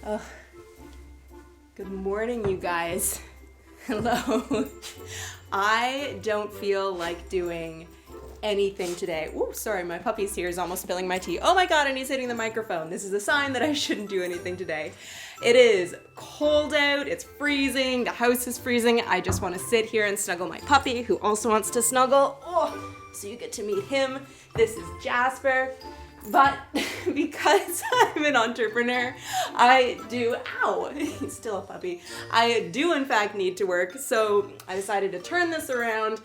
Oh, good morning, you guys. Hello. I don't feel like doing anything today. Ooh, sorry, my puppy's here is almost spilling my tea. Oh my god, and he's hitting the microphone. This is a sign that I shouldn't do anything today. It is cold out, it's freezing, the house is freezing. I just want to sit here and snuggle my puppy, who also wants to snuggle. Oh, so you get to meet him. This is Jasper. But because I'm an entrepreneur, he's still a puppy. I do in fact need to work, so I decided to turn this around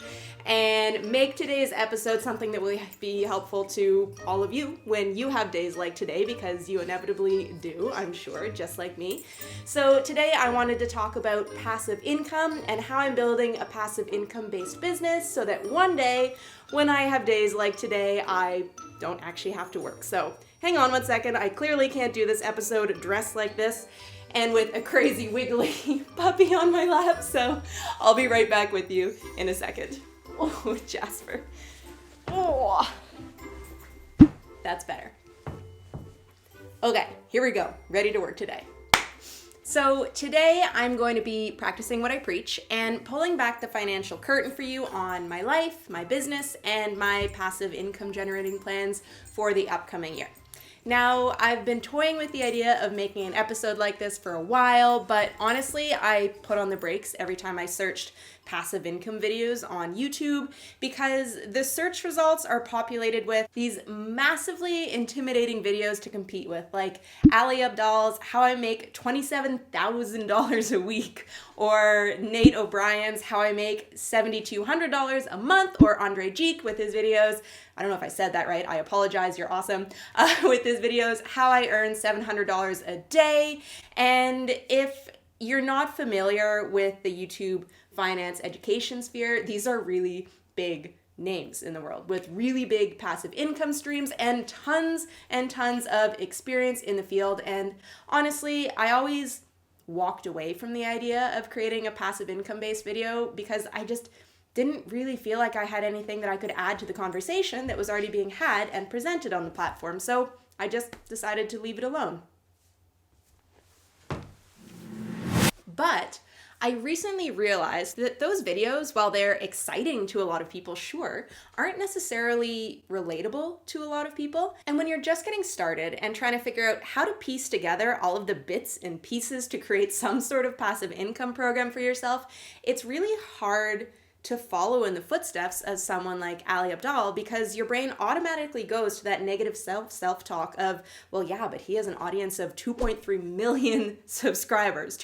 and make today's episode something that will be helpful to all of you when you have days like today, because you inevitably do, I'm sure, just like me. So today I wanted to talk about passive income and how I'm building a passive income-based business so that one day when I have days like today, I don't actually have to work. So hang on one second. I clearly can't do this episode dressed like this and with a crazy wiggly puppy on my lap. So I'll be right back with you in a second. Oh, Jasper. Oh, that's better. Okay, here we go. Ready to work today. So today I'm going to be practicing what I preach and pulling back the financial curtain for you on my life, my business, and my passive income generating plans for the upcoming year. Now, I've been toying with the idea of making an episode like this for a while, but honestly, I put on the brakes every time I searched passive income videos on YouTube because the search results are populated with these massively intimidating videos to compete with, like Ali Abdaal's How I Make $27,000 a Week, or Nate O'Brien's How I Make $7,200 a month, or Andre Geek with his videos, I don't know if I said that right, I apologize, you're awesome, with his videos, How I Earn $700 a Day. And if you're not familiar with the YouTube finance education sphere, these are really big names in the world with really big passive income streams and tons of experience in the field. And honestly, I always walked away from the idea of creating a passive income based video because I just didn't really feel like I had anything that I could add to the conversation that was already being had and presented on the platform. So I just decided to leave it alone. But I recently realized that those videos, while they're exciting to a lot of people, sure, aren't necessarily relatable to a lot of people. And when you're just getting started and trying to figure out how to piece together all of the bits and pieces to create some sort of passive income program for yourself, it's really hard to follow in the footsteps of someone like Ali Abdaal, because your brain automatically goes to that negative self-talk of, well, yeah, but he has an audience of 2.3 million subscribers.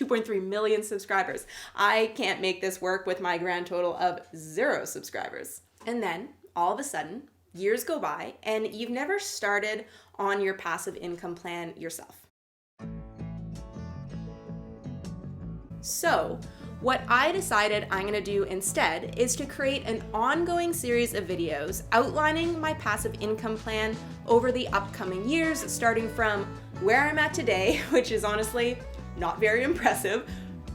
I can't make this work with my grand total of 0 subscribers. And then all of a sudden, years go by and you've never started on your passive income plan yourself. So what I decided I'm going to do instead is to create an ongoing series of videos outlining my passive income plan over the upcoming years, starting from where I'm at today, which is honestly not very impressive.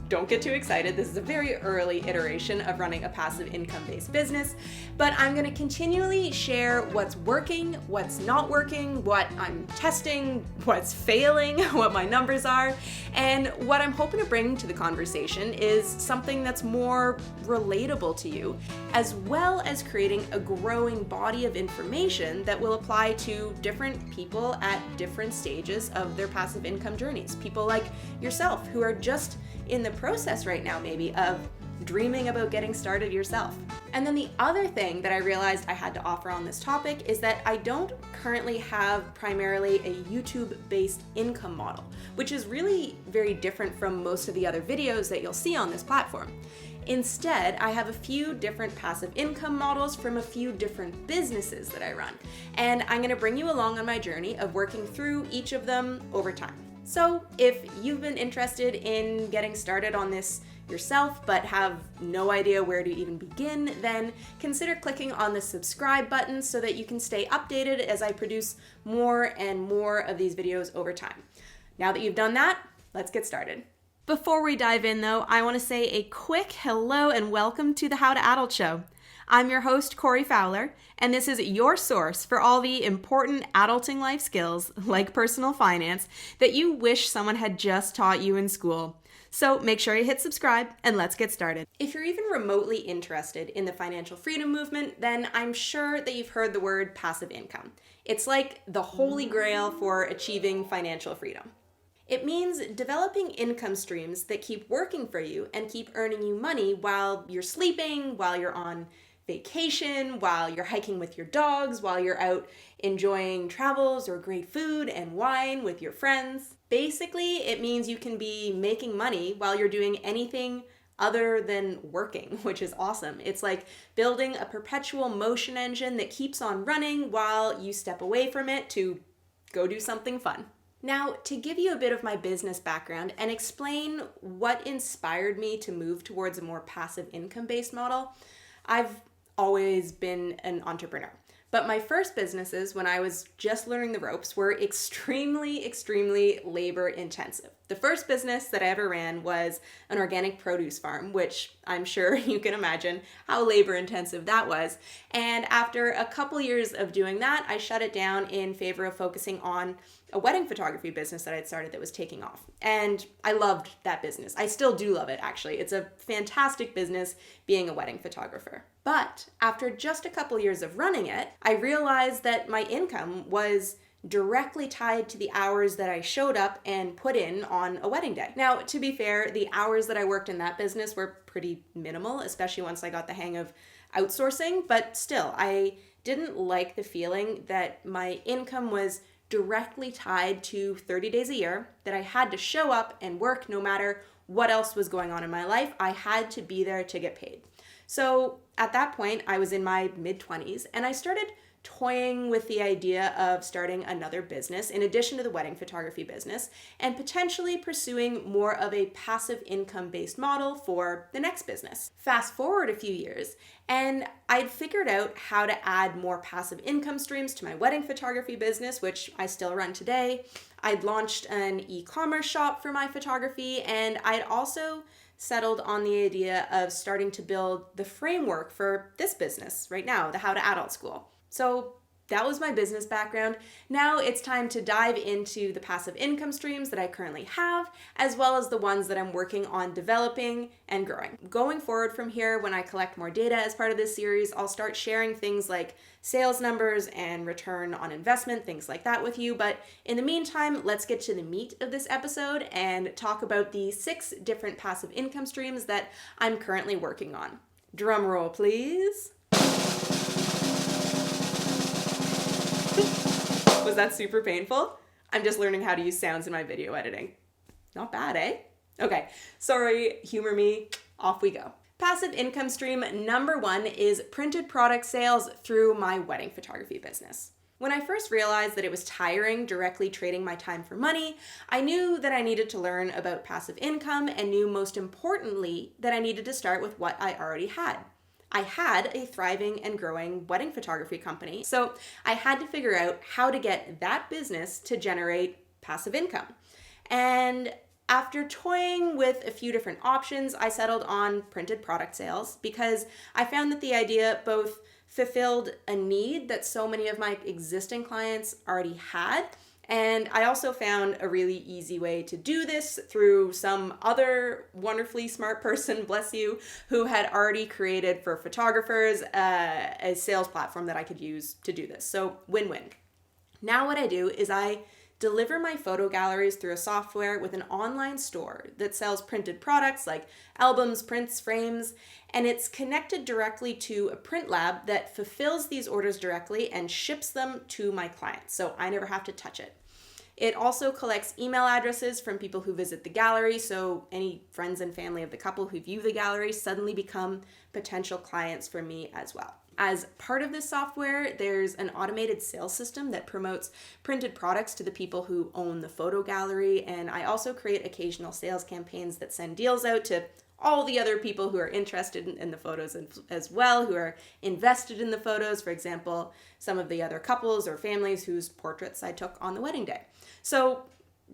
Don't get too excited. This is a very early iteration of running a passive income-based business, but I'm going to continually share what's working, what's not working, what I'm testing, what's failing, what my numbers are, and what I'm hoping to bring to the conversation is something that's more relatable to you, as well as creating a growing body of information that will apply to different people at different stages of their passive income journeys. People like yourself who are just in the process right now, maybe, of dreaming about getting started yourself. And then the other thing that I realized I had to offer on this topic is that I don't currently have primarily a YouTube-based income model, which is really very different from most of the other videos that you'll see on this platform. Instead, I have a few different passive income models from a few different businesses that I run, and I'm going to bring you along on my journey of working through each of them over time. So if you've been interested in getting started on this yourself but have no idea where to even begin, then consider clicking on the subscribe button so that you can stay updated as I produce more and more of these videos over time. Now that you've done that, let's get started. Before we dive in though, I want to say a quick hello and welcome to the How to Adult Show. I'm your host, Corey Fowler, and this is your source for all the important adulting life skills, like personal finance, that you wish someone had just taught you in school. So make sure you hit subscribe and let's get started. If you're even remotely interested in the financial freedom movement, then I'm sure that you've heard the word passive income. It's like the holy grail for achieving financial freedom. It means developing income streams that keep working for you and keep earning you money while you're sleeping, while you're on vacation, while you're hiking with your dogs, while you're out enjoying travels or great food and wine with your friends. Basically, it means you can be making money while you're doing anything other than working, which is awesome. It's like building a perpetual motion engine that keeps on running while you step away from it to go do something fun. Now, to give you a bit of my business background and explain what inspired me to move towards a more passive income-based model, I've always been an entrepreneur. But my first businesses, when I was just learning the ropes, were extremely labor intensive. The first business that I ever ran was an organic produce farm, which I'm sure you can imagine how labor intensive that was. And after a couple years of doing that, I shut it down in favor of focusing on a wedding photography business that I'd started that was taking off. And I loved that business. I still do love it, actually. It's a fantastic business being a wedding photographer. But after just a couple years of running it, I realized that my income was directly tied to the hours that I showed up and put in on a wedding day. Now, to be fair, the hours that I worked in that business were pretty minimal, especially once I got the hang of outsourcing, but still, I didn't like the feeling that my income was directly tied to 30 days a year, that I had to show up and work no matter what else was going on in my life. I had to be there to get paid. So at that point, I was in my mid-20s and I started toying with the idea of starting another business in addition to the wedding photography business and potentially pursuing more of a passive income-based model for the next business. Fast forward a few years and I'd figured out how to add more passive income streams to my wedding photography business, which I still run today. I'd launched an e-commerce shop for my photography, and I'd also settled on the idea of starting to build the framework for this business right now, the How to Adult School. So that was my business background. Now it's time to dive into the passive income streams that I currently have, as well as the ones that I'm working on developing and growing. Going forward from here, when I collect more data as part of this series, I'll start sharing things like sales numbers and return on investment, things like that with you. But in the meantime, let's get to the meat of this episode and talk about the 6 different passive income streams that I'm currently working on. Drum roll, please. Was that super painful? I'm just learning how to use sounds in my video editing. Not bad, eh? Okay, sorry, humor me, off we go. Passive income stream number 1 is printed product sales through my wedding photography business. When I first realized that it was tiring directly trading my time for money, I knew that I needed to learn about passive income and knew most importantly that I needed to start with what I already had. I had a thriving and growing wedding photography company, so I had to figure out how to get that business to generate passive income. And after toying with a few different options, I settled on printed product sales because I found that the idea both fulfilled a need that so many of my existing clients already had, and I also found a really easy way to do this through some other wonderfully smart person, bless you, who had already created for photographers a sales platform that I could use to do this. So win-win. Now what I do is I deliver my photo galleries through a software with an online store that sells printed products like albums, prints, frames, and it's connected directly to a print lab that fulfills these orders directly and ships them to my clients, so I never have to touch it. It also collects email addresses from people who visit the gallery, so any friends and family of the couple who view the gallery suddenly become potential clients for me as well. As part of this software, there's an automated sales system that promotes printed products to the people who own the photo gallery, and I also create occasional sales campaigns that send deals out to all the other people who are interested in the photos as well, who are invested in the photos, for example, some of the other couples or families whose portraits I took on the wedding day. So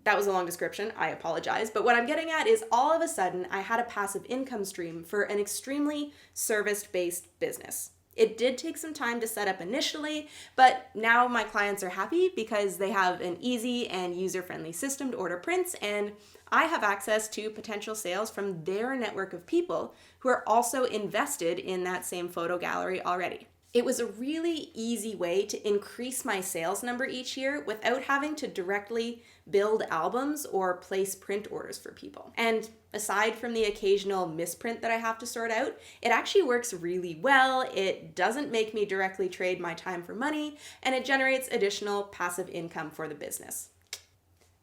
that was a long description, I apologize, but what I'm getting at is all of a sudden I had a passive income stream for an extremely service-based business. It did take some time to set up initially, but now my clients are happy because they have an easy and user-friendly system to order prints, and I have access to potential sales from their network of people who are also invested in that same photo gallery already. It was a really easy way to increase my sales number each year without having to directly build albums or place print orders for people. And aside from the occasional misprint that I have to sort out, it actually works really well. It doesn't make me directly trade my time for money, and it generates additional passive income for the business.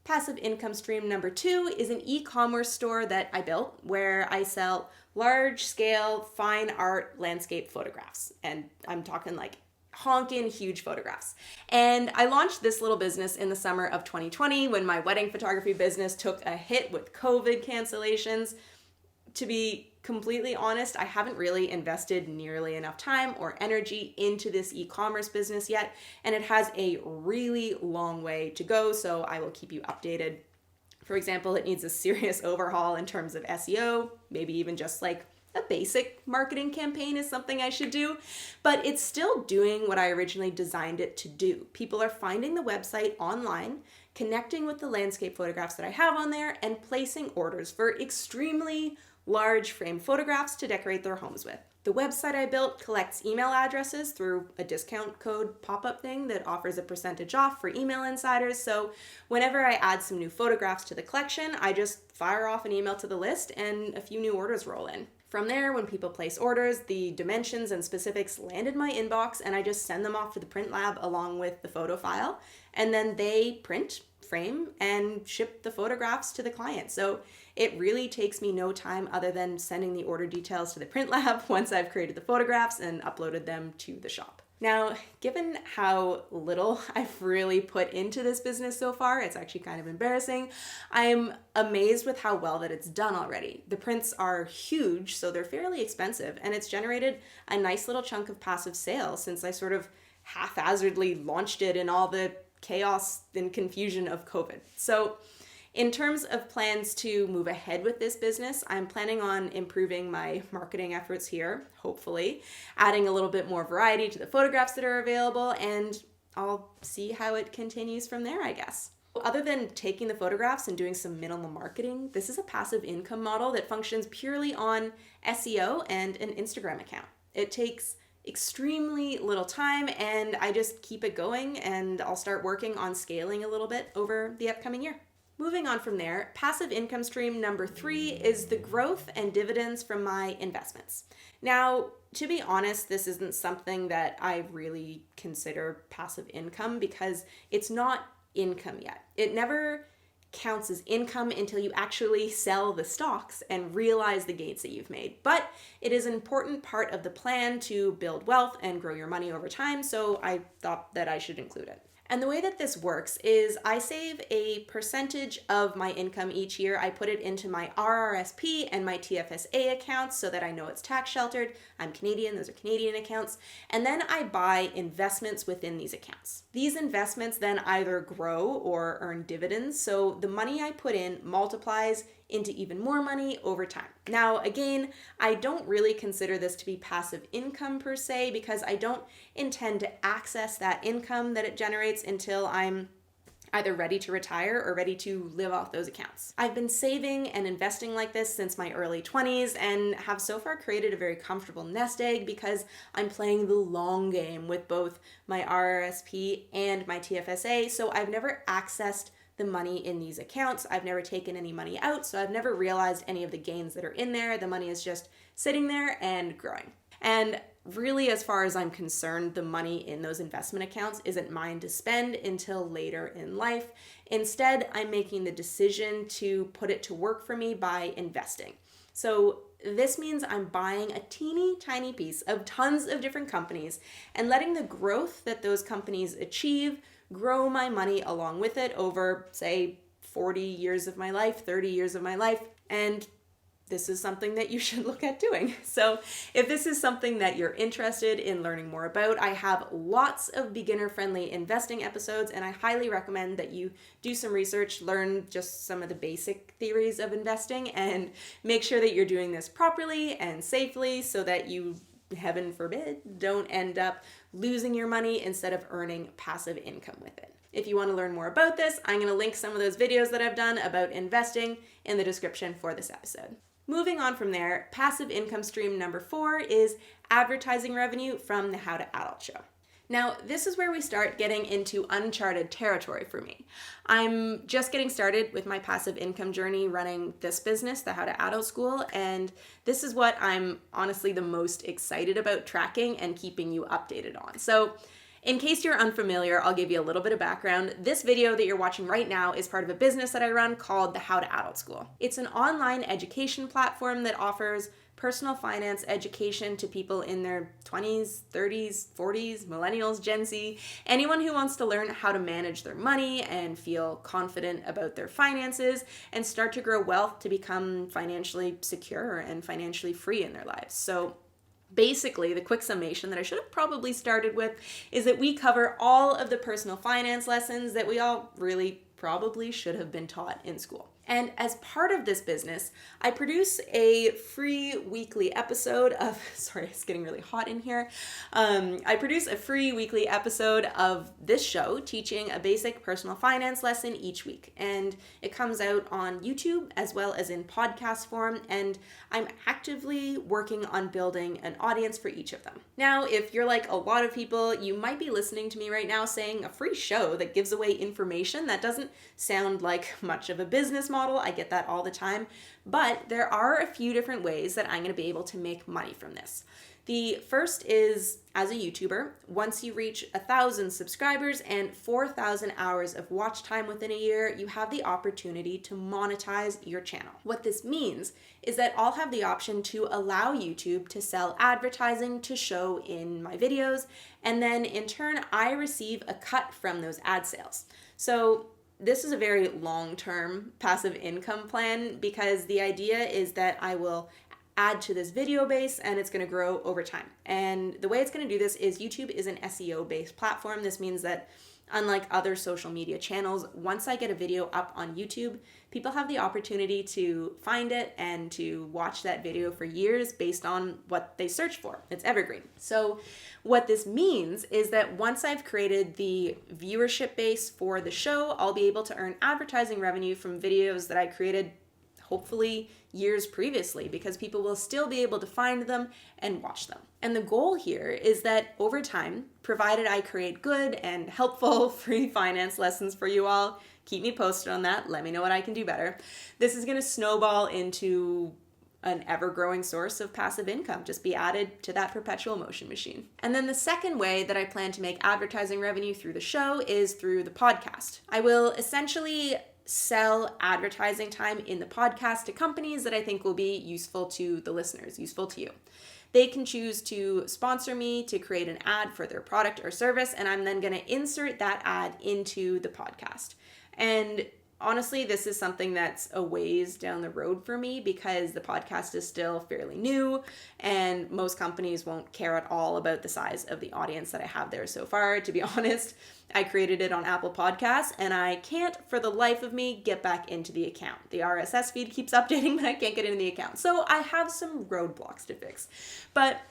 Passive income stream number 2 is an e-commerce store that I built where I sell large-scale fine art landscape photographs. And I'm talking like honkin' huge photographs. And I launched this little business in the summer of 2020 when my wedding photography business took a hit with COVID cancellations. To be completely honest, I haven't really invested nearly enough time or energy into this e-commerce business yet, and it has a really long way to go, so I will keep you updated. For example, it needs a serious overhaul in terms of SEO, maybe even just like a basic marketing campaign is something I should do, but it's still doing what I originally designed it to do. People are finding the website online, connecting with the landscape photographs that I have on there, and placing orders for extremely large frame photographs to decorate their homes with. The website I built collects email addresses through a discount code pop-up thing that offers a percentage off for email insiders. So whenever I add some new photographs to the collection, I just fire off an email to the list and a few new orders roll in. From there, when people place orders, the dimensions and specifics land in my inbox, and I just send them off to the print lab along with the photo file, and then they print, frame, and ship the photographs to the client. So it really takes me no time other than sending the order details to the print lab once I've created the photographs and uploaded them to the shop. Now, given how little I've really put into this business so far, it's actually kind of embarrassing. I'm amazed with how well that it's done already. The prints are huge, so they're fairly expensive, and it's generated a nice little chunk of passive sales since I sort of haphazardly launched it in all the chaos and confusion of COVID. So in terms of plans to move ahead with this business, I'm planning on improving my marketing efforts here, hopefully, adding a little bit more variety to the photographs that are available, and I'll see how it continues from there, I guess. Other than taking the photographs and doing some minimal marketing, this is a passive income model that functions purely on SEO and an Instagram account. It takes extremely little time, and I just keep it going, and I'll start working on scaling a little bit over the upcoming year. Moving on from there, passive income stream number 3 is the growth and dividends from my investments. Now, to be honest, this isn't something that I really consider passive income because it's not income yet. It never counts as income until you actually sell the stocks and realize the gains that you've made. But it is an important part of the plan to build wealth and grow your money over time, so I thought that I should include it. And the way that this works is I save a percentage of my income each year. I put it into my RRSP and my TFSA accounts so that I know it's tax sheltered. I'm Canadian, those are Canadian accounts. And then I buy investments within these accounts. These investments then either grow or earn dividends. So the money I put in multiplies into even more money over time. Now, again, I don't really consider this to be passive income per se because I don't intend to access that income that it generates until I'm either ready to retire or ready to live off those accounts. I've been saving and investing like this since my early 20s and have so far created a very comfortable nest egg because I'm playing the long game with both my RRSP and my TFSA, so I've never accessed the money in these accounts. I've never taken any money out, so I've never realized any of the gains that are in there. The money is just sitting there and growing. And really, as far as I'm concerned, the money in those investment accounts isn't mine to spend until later in life. Instead, I'm making the decision to put it to work for me by investing. So this means I'm buying a teeny tiny piece of tons of different companies and letting the growth that those companies achieve grow my money along with it over, say, 40 years of my life, 30 years of my life, and this is something that you should look at doing. So if this is something that you're interested in learning more about, I have lots of beginner-friendly investing episodes, and I highly recommend that you do some research, learn just some of the basic theories of investing, and make sure that you're doing this properly and safely so that you heaven forbid, don't end up losing your money instead of earning passive income with it. If you want to learn more about this, I'm going to link some of those videos that I've done about investing in the description for this episode. Moving on from there, passive income stream number 4 is advertising revenue from the How to Adult show. Now, this is where we start getting into uncharted territory for me. I'm just getting started with my passive income journey running this business, the How to Adult School, and this is what I'm honestly the most excited about tracking and keeping you updated on. So, in case you're unfamiliar, I'll give you a little bit of background. This video that you're watching right now is part of a business that I run called the How to Adult School. It's an online education platform that offers personal finance education to people in their 20s, 30s, 40s, millennials, Gen Z, anyone who wants to learn how to manage their money and feel confident about their finances and start to grow wealth to become financially secure and financially free in their lives. So basically, the quick summation that I should have probably started with is that we cover all of the personal finance lessons that we all really probably should have been taught in school. And as part of this business, I produce a free weekly episode of, sorry, it's getting really hot in here. I produce a free weekly episode of this show teaching a basic personal finance lesson each week. And it comes out on YouTube as well as in podcast form. And I'm actively working on building an audience for each of them. Now, if you're like a lot of people, you might be listening to me right now saying a free show that gives away information. That doesn't sound like much of a business model. I get that all the time, but there are a few different ways that I'm going to be able to make money from this. The first is as a YouTuber. Once you reach 1,000 subscribers and 4,000 hours of watch time within a year, you have the opportunity to monetize your channel. What this means is that I'll have the option to allow YouTube to sell advertising to show in my videos, and then in turn, I receive a cut from those ad sales. So this is a very long-term passive income plan because the idea is that I will add to this video base and it's going to grow over time. And the way it's going to do this is YouTube is an SEO-based platform. This means that unlike other social media channels, once I get a video up on YouTube, people have the opportunity to find it and to watch that video for years based on what they search for. It's evergreen. So what this means is that once I've created the viewership base for the show, I'll be able to earn advertising revenue from videos that I created hopefully years previously, because people will still be able to find them and watch them. And the goal here is that over time, provided I create good and helpful free finance lessons for you all, keep me posted on that, let me know what I can do better, this is going to snowball into an ever-growing source of passive income, just be added to that perpetual motion machine. And then the second way that I plan to make advertising revenue through the show is through the podcast. I will essentially sell advertising time in the podcast to companies that I think will be useful to the listeners, useful to you. They can choose to sponsor me to create an ad for their product or service, and I'm then going to insert that ad into the podcast. And honestly, this is something that's a ways down the road for me because the podcast is still fairly new and most companies won't care at all about the size of the audience that I have there so far. To be honest, I created it on Apple Podcasts and I can't for the life of me get back into the account. The RSS feed keeps updating, but I can't get into the account. So I have some roadblocks to fix. But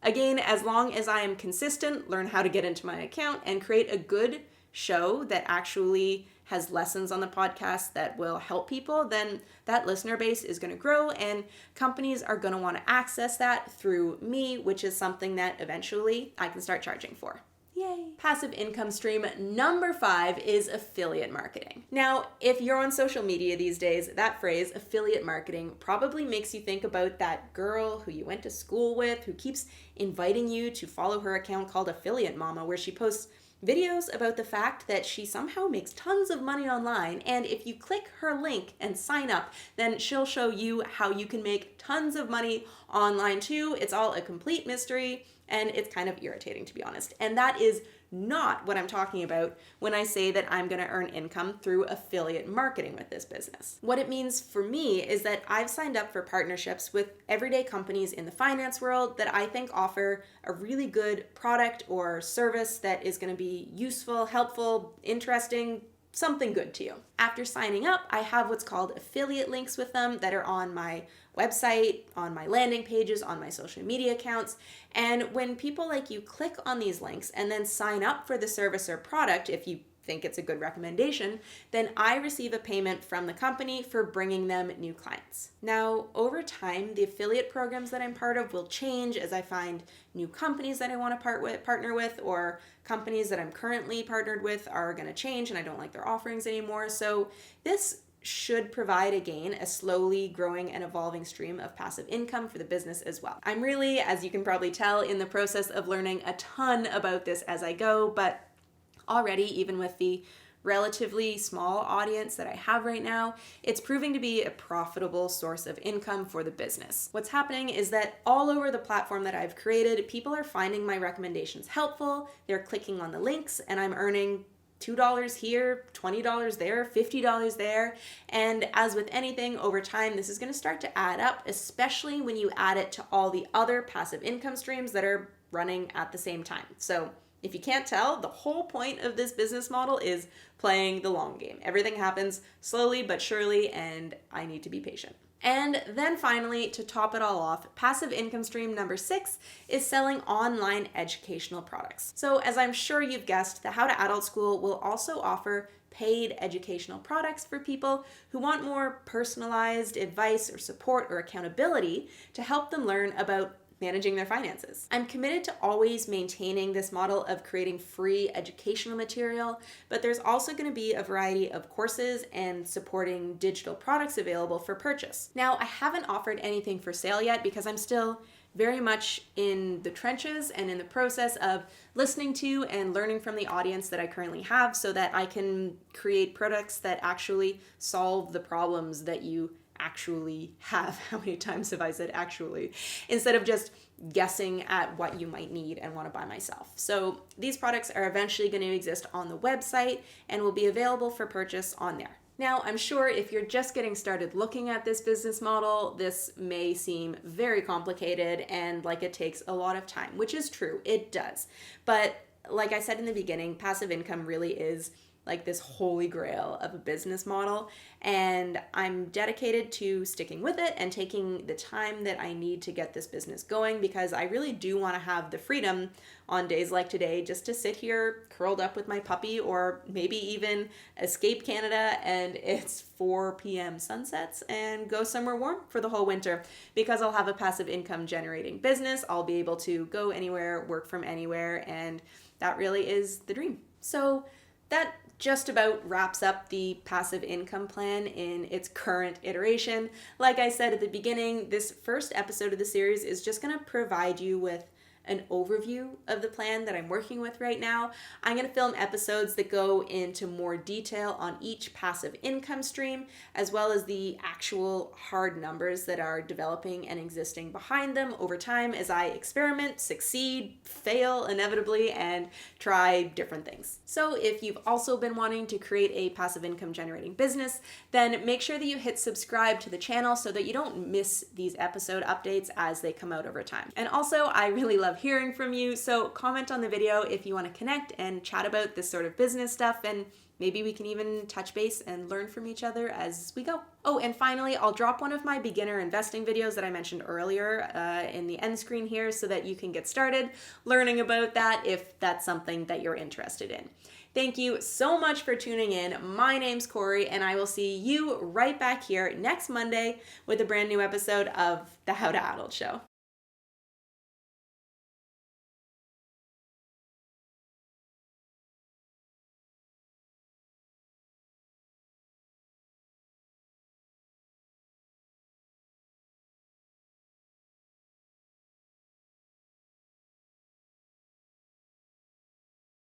again, as long as I am consistent, learn how to get into my account and create a good show that actually has lessons on the podcast that will help people, then that listener base is going to grow and companies are going to want to access that through me, which is something that eventually I can start charging for. Yay! Passive income stream number 5 is affiliate marketing. Now, if you're on social media these days, that phrase, affiliate marketing, probably makes you think about that girl who you went to school with who keeps inviting you to follow her account called Affiliate Mama, where she posts videos about the fact that she somehow makes tons of money online, and if you click her link and sign up, then she'll show you how you can make tons of money online too. It's all a complete mystery, and it's kind of irritating, to be honest. And that is not what I'm talking about when I say that I'm going to earn income through affiliate marketing with this business. What it means for me is that I've signed up for partnerships with everyday companies in the finance world that I think offer a really good product or service that is going to be useful, helpful, interesting, something good to you. After signing up, I have what's called affiliate links with them that are on my website, on my landing pages, on my social media accounts. And when people like you click on these links and then sign up for the service or product, if you think it's a good recommendation, then I receive a payment from the company for bringing them new clients. Now, over time, the affiliate programs that I'm part of will change as I find new companies that I want to partner with, or companies that I'm currently partnered with are going to change and I don't like their offerings anymore. So this should provide, again, a slowly growing and evolving stream of passive income for the business as well. I'm really, as you can probably tell, in the process of learning a ton about this as I go, but already, even with the relatively small audience that I have right now, it's proving to be a profitable source of income for the business. What's happening is that all over the platform that I've created, people are finding my recommendations helpful, they're clicking on the links, and I'm earning $2 here, $20 there, $50 there. And as with anything, over time, this is going to start to add up, especially when you add it to all the other passive income streams that are running at the same time. So if you can't tell, the whole point of this business model is playing the long game. Everything happens slowly but surely, and I need to be patient. And then finally, to top it all off, passive income stream number 6 is selling online educational products. So as I'm sure you've guessed, the How to Adult School will also offer paid educational products for people who want more personalized advice or support or accountability to help them learn about managing their finances. I'm committed to always maintaining this model of creating free educational material, but there's also going to be a variety of courses and supporting digital products available for purchase. Now, I haven't offered anything for sale yet because I'm still very much in the trenches and in the process of listening to and learning from the audience that I currently have so that I can create products that actually solve the problems that you actually have. How many times have I said actually? Instead of just guessing at what you might need and want to buy myself. So these products are eventually going to exist on the website and will be available for purchase on there. Now, I'm sure if you're just getting started looking at this business model, this may seem very complicated and like it takes a lot of time, which is true, it does. But like I said in the beginning, passive income really is like this holy grail of a business model, and I'm dedicated to sticking with it and taking the time that I need to get this business going, because I really do want to have the freedom on days like today just to sit here curled up with my puppy, or maybe even escape Canada and it's 4 p.m. sunsets and go somewhere warm for the whole winter. Because I'll have a passive income generating business, I'll be able to go anywhere, work from anywhere, and that really is the dream. So that just about wraps up the passive income plan in its current iteration. Like I said at the beginning, this first episode of the series is just going to provide you with an overview of the plan that I'm working with right now. I'm going to film episodes that go into more detail on each passive income stream, as well as the actual hard numbers that are developing and existing behind them over time as I experiment, succeed, fail inevitably, and try different things. So if you've also been wanting to create a passive income generating business, then make sure that you hit subscribe to the channel so that you don't miss these episode updates as they come out over time. And also, I really love hearing from you, so comment on the video if you want to connect and chat about this sort of business stuff, and maybe we can even touch base and learn from each other as we go. Oh, and finally, I'll drop one of my beginner investing videos that I mentioned earlier in the end screen here so that you can get started learning about that if that's something that you're interested in. Thank you so much for tuning in. My name's Corey, and I will see you right back here next Monday with a brand new episode of the How to Adult Show.